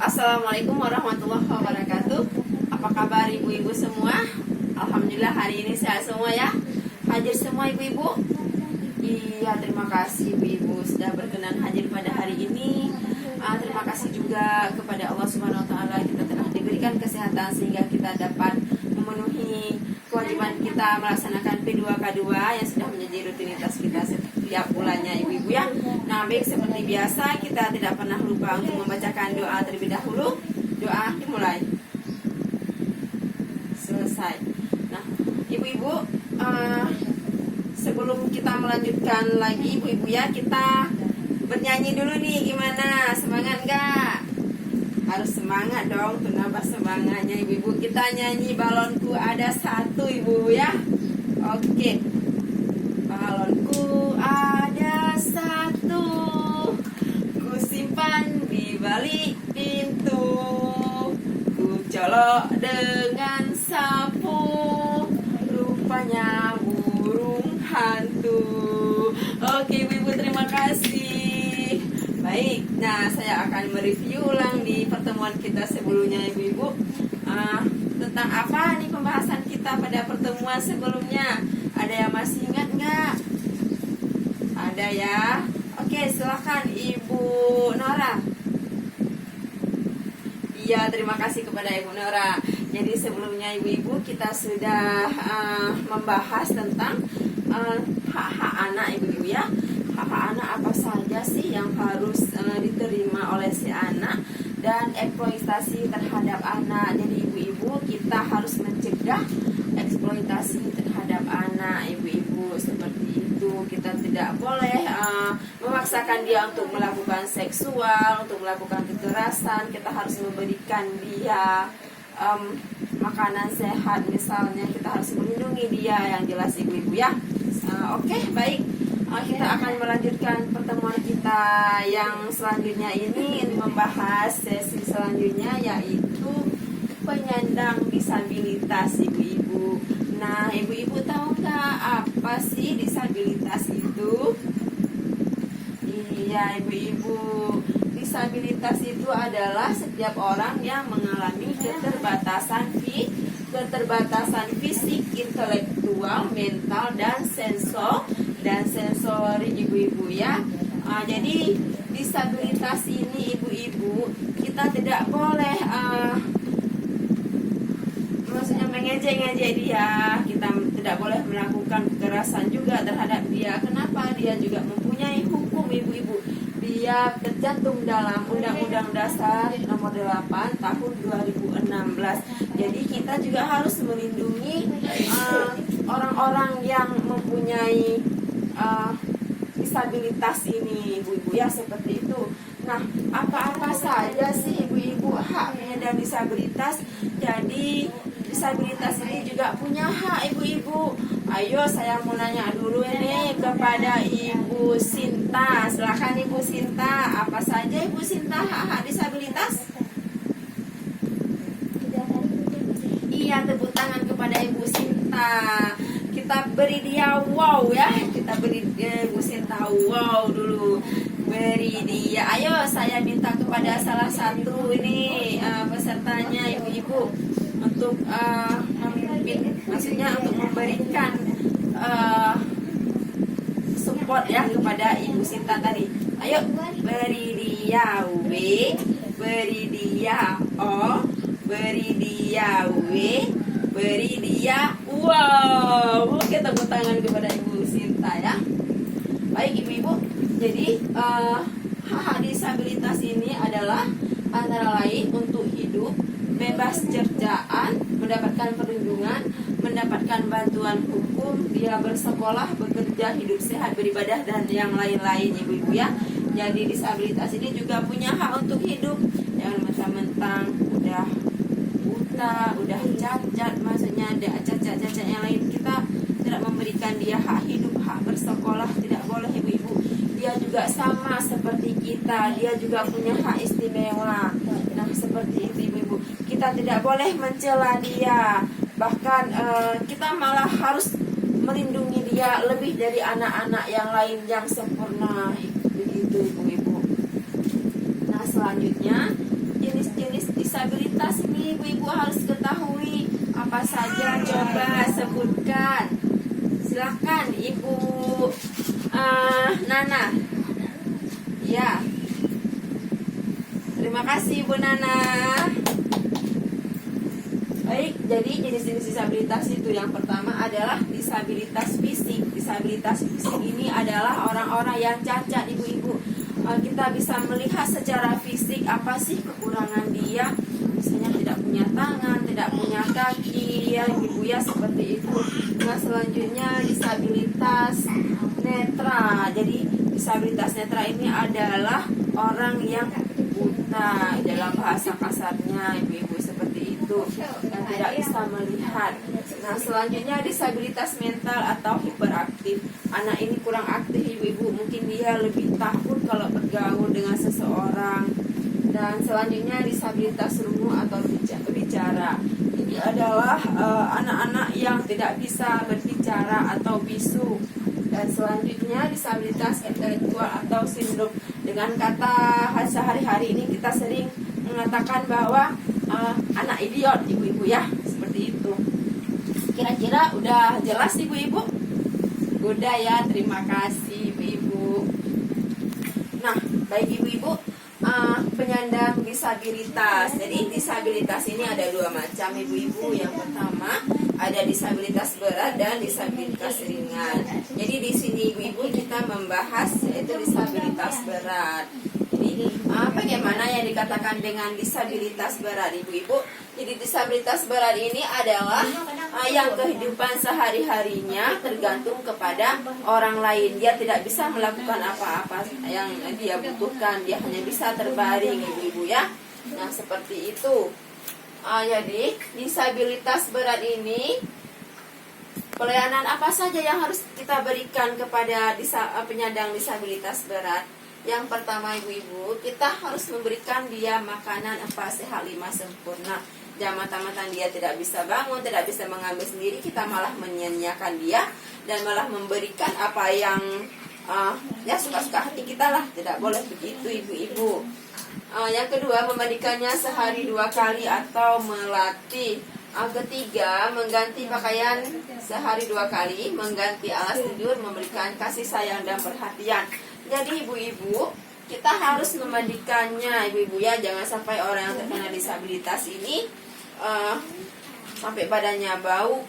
Assalamualaikum warahmatullahi wabarakatuh. Apa kabar ibu-ibu semua? Alhamdulillah hari ini sehat semua ya. Hadir semua ibu-ibu. Iya, terima kasih ibu-ibu sudah berkenan hadir pada hari ini. Terima kasih juga kepada Allah Subhanahu wa taala kita telah diberikan kesehatan sehingga kita dapat memenuhi kewajiban kita melaksanakan P2K2 yang sudah menjadi rutinitas kita setiap bulannya ibu-ibu ya. Nah, baik seperti biasa kita tidak pernah lupa untuk membacakan doa terlebih dahulu. Doa dimulai. Selesai. Nah, ibu-ibu, sebelum kita melanjutkan lagi ibu-ibu ya, kita bernyanyi dulu nih. Gimana? Semangat nggak? Harus semangat dong, untuk nambah semangatnya ibu-ibu. Kita nyanyi balonku ada satu ibu ya. Oke. Balonku ada satu, ku simpan di balik pintu, ku colok dengan sapu, rupanya burung hantu. Oke ibu-ibu, terima kasih. Baik, nah saya akan mereview ulang di pertemuan kita sebelumnya ibu-ibu. Tentang apa nih pembahasan kita pada pertemuan sebelumnya? Ada yang masih ingat nggak? Ada ya? Oke, silakan Ibu Nora. Iya, terima kasih kepada Ibu Nora. Jadi sebelumnya ibu-ibu kita sudah membahas tentang hak-hak anak ibu-ibu ya. Hak-hak anak apa saja sih yang harus diterima oleh si anak, dan eksploitasi terhadap anak. Jadi ibu-ibu kita harus mencegah eksploitasi terhadap anak ibu-ibu, seperti itu. Kita tidak boleh memaksakan dia untuk melakukan seksual, untuk melakukan kekerasan. Kita harus memberikan dia makanan sehat misalnya. Kita harus melindungi dia, yang jelas ibu-ibu ya. Oke, baik. Kita akan melanjutkan pertemuan kita yang selanjutnya ini membahas sesi selanjutnya, yaitu penyandang disabilitas ibu-ibu. Nah, ibu-ibu tahu nggak apa sih disabilitas itu? Iya ibu-ibu, disabilitas itu adalah setiap orang yang mengalami keterbatasan fisik, intelektual, mental, dan sensori ibu-ibu ya. Jadi disabilitas ini ibu-ibu kita tidak boleh maksudnya mengejek-ngejek dia. Kita tidak boleh melakukan kekerasan juga terhadap dia. Kenapa? Dia juga mempunyai hukum ibu-ibu. Dia tercantum dalam Undang-Undang Dasar Nomor 8 Tahun 2016. Jadi kita juga harus melindungi orang-orang yang mempunyai disabilitas ini ibu-ibu ya, seperti itu. Nah, apa-apa saja sih ibu-ibu hak penyandang disabilitas? Jadi disabilitas ini juga punya hak ibu-ibu. Ayo saya mau nanya dulu ini kepada Ibu Sinta. Silakan Ibu Sinta, apa saja Ibu Sinta hak-hak disabilitas? Iya, tepuk tangan kepada Ibu Sinta. Kita beri dia wow ya. Kita beri Ibu Sinta wow dulu. Beri dia. Ayo saya minta kepada salah satu ini pesertanya ibu-ibu untuk memimpin, maksudnya untuk memberikan support ya kepada Ibu Sinta tadi. Ayo beri dia W, beri dia O, beri dia W, beri dia wow. Oke, tepuk tangan kepada Ibu Sinta ya. Baik ibu-ibu, jadi hak disabilitas ini adalah antara lain untuk hidup bebas cercaan, mendapatkan perlindungan, mendapatkan bantuan hukum, dia bersekolah, bekerja, hidup sehat, beribadah, dan yang lain-lain ibu-ibu ya. Jadi disabilitas ini juga punya hak untuk hidup. Jangan mentang-mentang udah buta, udah cacat, maksudnya ada cacat-cacat yang lain, kita tidak memberikan dia hak hidup, hak bersekolah, tidak boleh ibu-ibu. Dia juga sama seperti kita, dia juga punya hak istimewa. Nah, seperti itu ibu-ibu. Kita tidak boleh mencela dia, bahkan kita malah harus melindungi dia lebih dari anak-anak yang lain yang sempurna. Begitu ibu-ibu. Nah, selanjutnya jenis disabilitas ini ibu-ibu harus ketahui apa saja, coba sebutkan. Silakan Ibu Nana. Ya. Terima kasih Ibu Nana. Baik, jadi jenis-jenis disabilitas itu yang pertama adalah disabilitas fisik. Disabilitas fisik ini adalah orang-orang yang cacat ibu-ibu. Kita bisa melihat secara fisik apa sih kekurangan dia. Misalnya tidak punya tangan, tidak punya kaki, ya ibu ya, seperti itu. Nah selanjutnya disabilitas netra. Jadi disabilitas netra ini adalah orang yang buta, dalam bahasa kasarnya ibu-ibu, seperti itu, yang tidak bisa melihat. Nah selanjutnya disabilitas mental atau hiperaktif. Anak ini kurang aktif ibu-ibu, mungkin dia lebih takut kalau bergaul dengan seseorang. Dan selanjutnya disabilitas rungu atau bicara. Ini adalah anak-anak yang tidak bisa berbicara atau bisu. Dan selanjutnya disabilitas intelektual atau sindrom. Dengan kata sehari-hari ini kita sering mengatakan bahwa anak idiot ibu-ibu ya, seperti itu. Kira-kira udah jelas ibu-ibu? Udah ya, terima kasih ibu-ibu. Nah, baik ibu-ibu, penyandang disabilitas. Jadi disabilitas ini ada dua macam ibu-ibu. Yang pertama ada disabilitas berat dan disabilitas ringan. Jadi di sini ibu-ibu kita membahas yaitu disabilitas berat. Jadi bagaimana yang dikatakan dengan disabilitas berat ibu-ibu? Jadi disabilitas berat ini adalah yang kehidupan sehari-harinya tergantung kepada orang lain. Dia tidak bisa melakukan apa-apa yang dia butuhkan. Dia hanya bisa terbaring ibu-ibu ya. Nah seperti itu. Jadi disabilitas berat ini, pelayanan apa saja yang harus kita berikan kepada penyandang disabilitas berat? Yang pertama ibu-ibu, kita harus memberikan dia makanan 4 sehat 5 sempurna. Jangan mata-mata dia tidak bisa bangun, tidak bisa mengambil sendiri, kita malah menyanyiakan dia dan malah memberikan apa yang ya suka-suka hati kita lah. Tidak boleh begitu ibu-ibu. Yang kedua, memandikannya sehari 2 kali atau melatih. Ketiga, mengganti pakaian sehari 2 kali, mengganti alas tidur, memberikan kasih sayang dan perhatian. Jadi ibu-ibu, kita harus memandikannya ibu-ibu ya. Jangan sampai orang yang terkena disabilitas ini sampai badannya bau.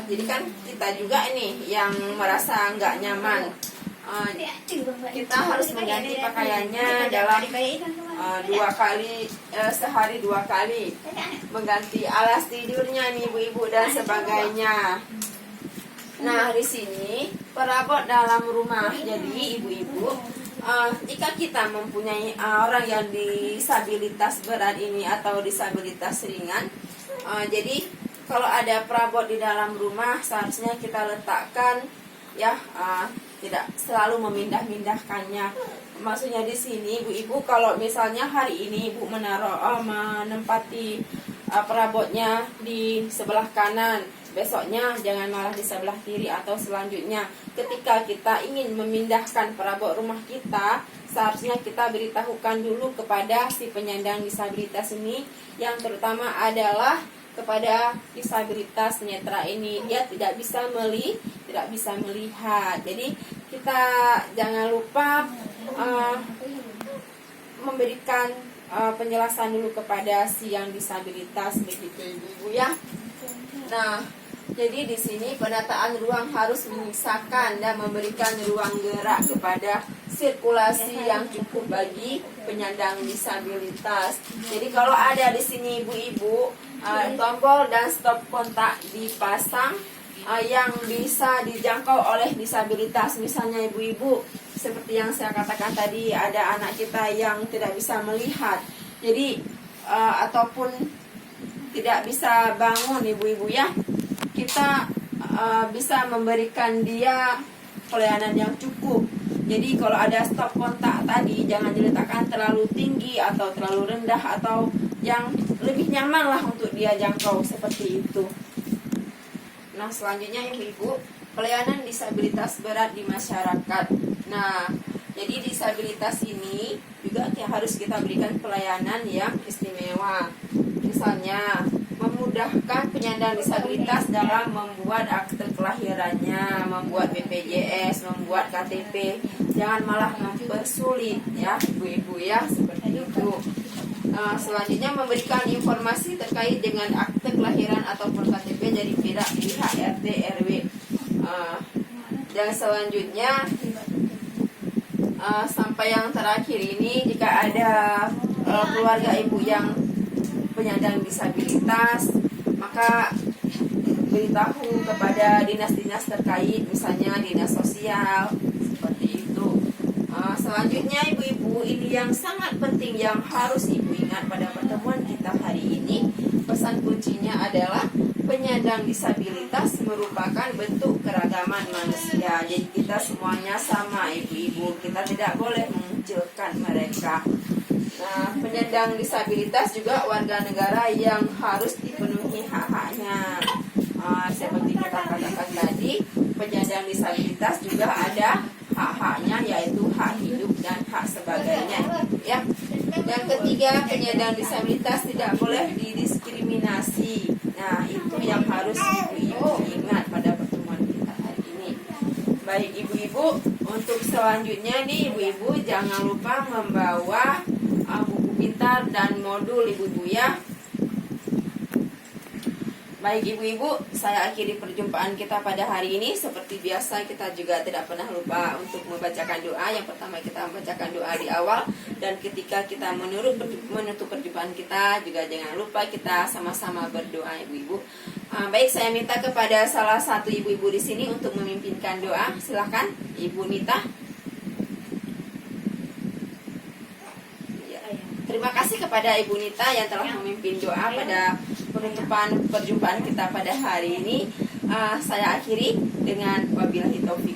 Jadi kan kita juga ini yang merasa nggak nyaman. Kita harus mengganti pakaiannya dalam 2 kali sehari 2 kali, mengganti alas tidurnya nih ibu-ibu dan sebagainya. Nah di sini perabot dalam rumah. Jadi ibu-ibu, jika kita mempunyai orang yang disabilitas berat ini atau disabilitas ringan, jadi kalau ada perabot di dalam rumah seharusnya kita letakkan ya, tidak selalu memindah-mindahkannya. Maksudnya di sini ibu-ibu, kalau misalnya hari ini ibu menempati perabotnya di sebelah kanan, besoknya jangan malah di sebelah kiri atau selanjutnya. Ketika kita ingin memindahkan perabot rumah kita, seharusnya kita beritahukan dulu kepada si penyandang disabilitas ini, yang terutama adalah kepada disabilitas netra ini. Dia tidak bisa melihat. Jadi kita jangan lupa memberikan penjelasan dulu kepada si yang disabilitas, begitu ibu ya. Nah, jadi di sini penataan ruang harus memisahkan dan memberikan ruang gerak kepada sirkulasi yang cukup bagi penyandang disabilitas. Jadi kalau ada di sini ibu-ibu, tombol dan stop kontak dipasang yang bisa dijangkau oleh disabilitas. Misalnya ibu-ibu, seperti yang saya katakan tadi, ada anak kita yang tidak bisa melihat, jadi ataupun tidak bisa bangun ibu-ibu ya, kita bisa memberikan dia pelayanan yang cukup. Jadi kalau ada stop kontak tadi, jangan diletakkan terlalu tinggi atau terlalu rendah, atau yang lebih nyaman lah untuk dia jangkau, seperti itu. Nah selanjutnya ibu-ibu, pelayanan disabilitas berat di masyarakat. Nah jadi disabilitas ini juga harus kita berikan pelayanan yang istimewa. misalnya memudahkan penyandang disabilitas dalam membuat akte kelahirannya, membuat BPJS, membuat KTP. Jangan malah mempersulit ya ibu-ibu ya, seperti itu. Selanjutnya memberikan informasi terkait dengan akte kelahiran ataupun KTP dari pihak RT RW. Dan selanjutnya sampai yang terakhir ini, jika ada keluarga ibu yang penyandang disabilitas, maka beritahu kepada dinas-dinas terkait, misalnya dinas sosial, seperti itu. Selanjutnya ibu-ibu, ini yang sangat penting yang harus ibu ingat pada pertemuan kita hari ini. Pesan kuncinya adalah penyandang disabilitas merupakan bentuk keragaman manusia. Jadi kita semuanya sama ibu-ibu, kita tidak boleh mengucilkan mereka. Nah, penyandang disabilitas juga warga negara yang harus dipenuhi hak-haknya. Seperti kita katakan tadi, penyandang disabilitas juga ada hak-haknya, yaitu hak hidup dan hak sebagainya. Ya. Yang ketiga, penyandang disabilitas tidak boleh didiskriminasi. Nah, itu yang harus ibu-ibu ingat pada pertemuan kita hari ini. Baik ibu-ibu, untuk selanjutnya nih ibu-ibu jangan lupa membawa buku pintar dan modul ibu-ibu ya. Baik ibu-ibu, saya akhiri perjumpaan kita pada hari ini. Seperti biasa kita juga tidak pernah lupa untuk membacakan doa. Yang pertama kita membacakan doa di awal, dan ketika kita menutup perjumpaan kita juga jangan lupa kita sama-sama berdoa ibu-ibu. Baik, saya minta kepada salah satu ibu-ibu di sini untuk memimpinkan doa. Silakan Ibu Nita. Terima kasih kepada Ibu Nita yang telah memimpin doa pada penutupan perjumpaan kita pada hari ini. Saya akhiri dengan wabillahi taufiq